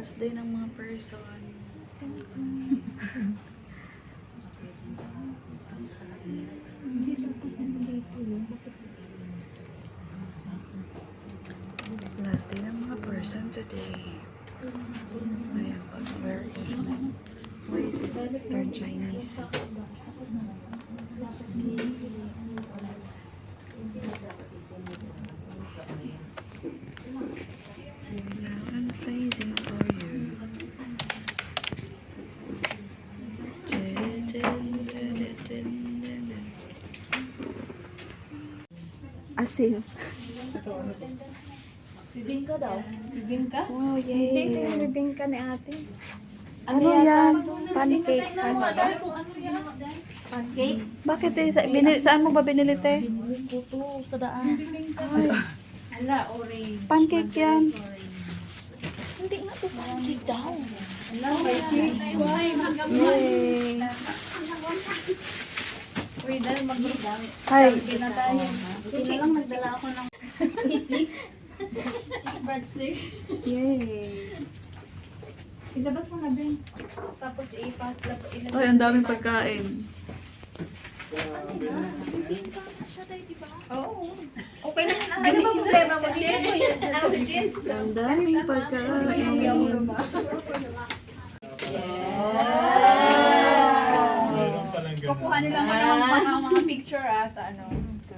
Last day ng mga person. Last day ng mga person today. Ayan, but where is it? Why is it turned Chinese? Now I'm praising for you. Asin. Bibingka daw. Bibingka? Wow, Hindi, yay. yung bibingka ni ate. Ano yan? Pancake. Pancake? Bakit eh? Saan mo ba binili te? Binili ko to sa daan. Ala, orange. Pancake yan. Hindi nga to pancake daw. Ala, Yay. Uy, dahil mag-group. Hi. Hindi na tayo. Buti na lang nagdala ako ng easy. Birthday. Yay. Ilabas mo na din. Tapos i-pass lang. Ay, ang daming pagkain. Oo. Okay na. Ano ba problema mo? Ang daming pagkain. Kukuha nila mga picture sa ano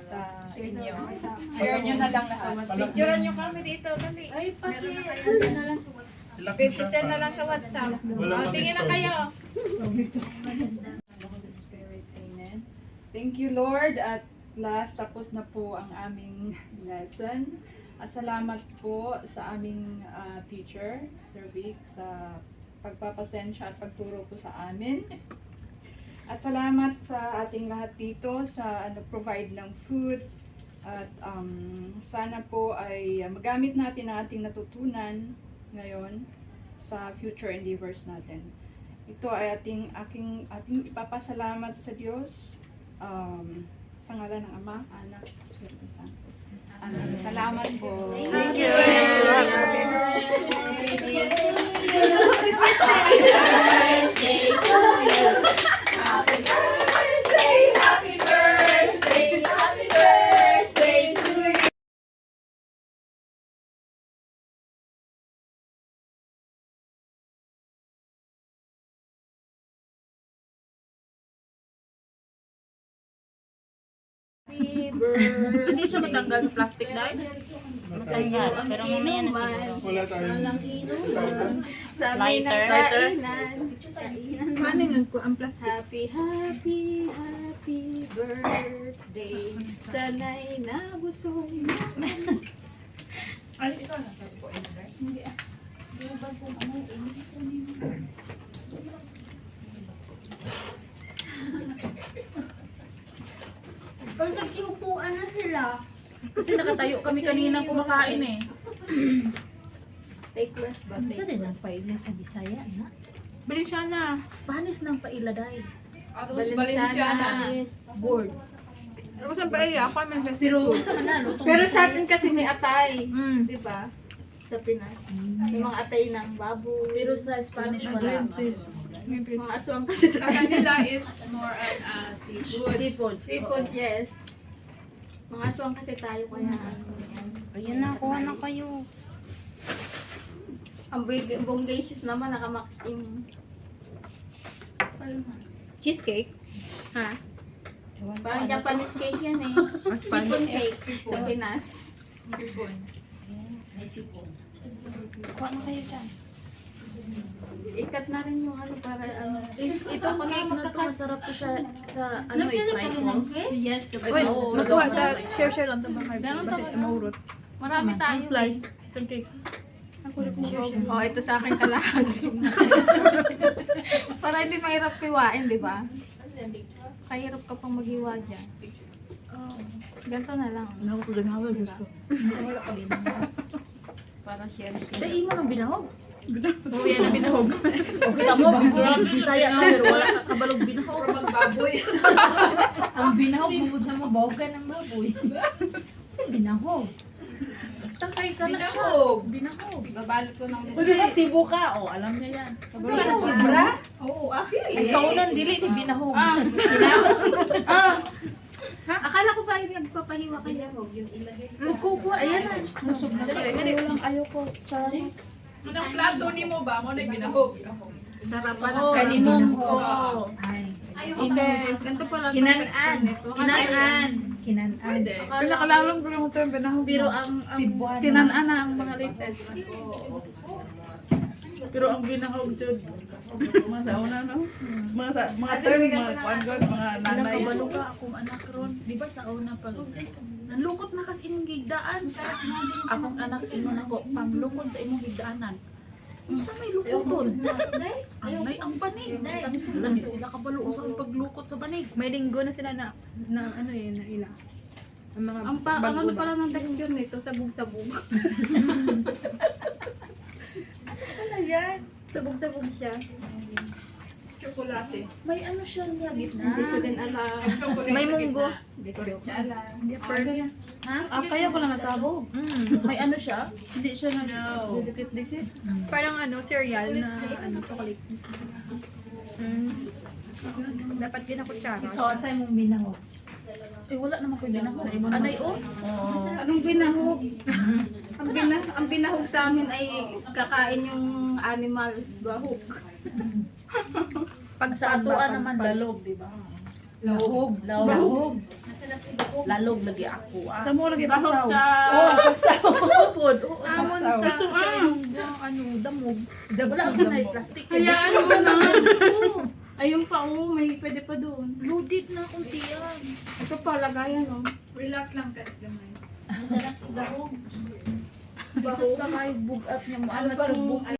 sa inyo. Share nyo na lang lahat. Picturean nyo kami dito. Dali. Ay, paki-ano na lang sa WhatsApp. Send na lang sa WhatsApp. Tingin na kayo. Holy Spirit, amen. Thank you, Lord. At last, tapos na po ang aming lesson. At salamat po sa aming teacher, Sir Vic, sa pagpapasensya at pagturo po sa amin. At salamat sa ating lahat dito sa nag-provide ng food. At sana po ay magamit natin ang ating natutunan ngayon sa future endeavors natin. Ito ay ating ipapasalamat sa Diyos sa ngalan ng Ama, Anak, Espiritu Santo. Amen. Salamat po. Thank you. Happy birthday, happy birthday, happy birthday to you. Happy birthday. Hindi siya matanggal sa plastic dahil. Matanggal, pero mamaya na siguro. Wala tayong Sabi ng Lighter. kainan. Maning ang plastic. Happy, happy, happy birthday. Sana'y nabusog na. Ay, ito na. Tapos po, Hindi ah. Di ba kung ano eh? Pag nagkiupuan na sila. kasi nakatayo kami kanina kumakain eh. Take less ba? Ano sa din ang paila sa Bisaya na? Balenciana. Spanish ng paila dahil. Balenciana. Board. Ano sa paella? Ako may pero Pero sa atin kasi may atay. mm. Di ba? Sa Pinas. May mga atay ng baboy. Pero sa Spanish wala. Mga aswang kasi Sa kanila is more on seafood. Seafood. Seafood, yes. Mga aswang kasi tayo kaya yan. Ayun na, kuha na kayo. Ang bonggacious naman, naka-maxim. Cheesecake. Ha? Parang Japanese cake yan eh. Chiffon cake sa Pinas. Kuha na kayo dyan. Ikat na rin yung ano para ano. Ito ang cake na to, masarap to siya sa ano i-try ko. Yes, Uy, kapag magkuha ka. Share lang ito mga Ganun kasi to, maurot. marami tayo. Slice. Isang cake. Oh, ito sa akin kalahati. Para hindi mahirap piwain, di ba? Kahirap ka pang maghiwa dyan. Ganito na lang. Naku ko din hawa, Diyos ko. Para share. Dahil mo nang binahog. Oo, yan ang binahog. O kita mo, Bisaya ka, pero wala ka kabalog binahog. Magbaboy. Ang binahog, bubod na mabogan ng baboy. Kasi binahog. Basta kain ka na siya. Binahog. Binahog. Babalot ko ng Pwede ba Cebu ka? O, alam niya yan. Ano ba na sobra? Oo, Ay, kaunan dili ni binahog. Akala ko ba yung nagpapahiwa kayo? Kukuha. Ayan na. Nusog na kayo. Walang ayoko. Sarap. Anong plato ni mo ba? Mo na binahog. Sarapan Oo, kalimong oo. Ganito pala. Kinanaan. Kinanaan. Kinanaan. Pinakalalang ko lang ito yung pinahog. Pero ang Cebuano. Tinanaan na ang mga latest. Pero ang binahog dyan, mga sauna, no? Mga term, mga kuwan, mga nanay. Nakabalo ka akong anak ron. Di ba sa una pa? Nanlukot na kasi imong gigdaan. Akong anak, ingon ako, panglukot sa imong gigdaanan. Unsa may lukoton? Ay, ang banig. Sila di sila kabalo sa paglukot sa banig. May linggo na sila na ano yun, na ila. Ang mga Ang ano pala ng texture nito, sabog-sabog. Ano yan? sabog-sabog siya. Chocolate. May ano siya sa gitna. Hindi ko din alam. Chocolate May sa munggo. gitna. Hindi ko rin siya alam. Ah, kaya ko lang nasabog. May ano siya? Hindi siya dikit-dikit. Parang ano, cereal na ano, chocolate. Dapat din ako kutsara. Sa mong binahog. Eh, wala naman ko binahog. Anay, oh. Anong binahog? Ang binahog sa amin ay kakain yung animals bahog. Pag sa atuan naman, lalog, di ba? Lahog. Lahog. Lalog lagi ako. Sa mo lagi Bahog basaw. ka. Basaw pod. Oo, Amon basaw. sa Ito, ano, damog. Wala ka na plastic. Kaya ano mo na. Ayun pa, may pwede pa doon. Loaded na akong tiyan. Ito pa, lagayan Relax lang kahit gamay. Bahog na kayo bugat niya mo. Ano pang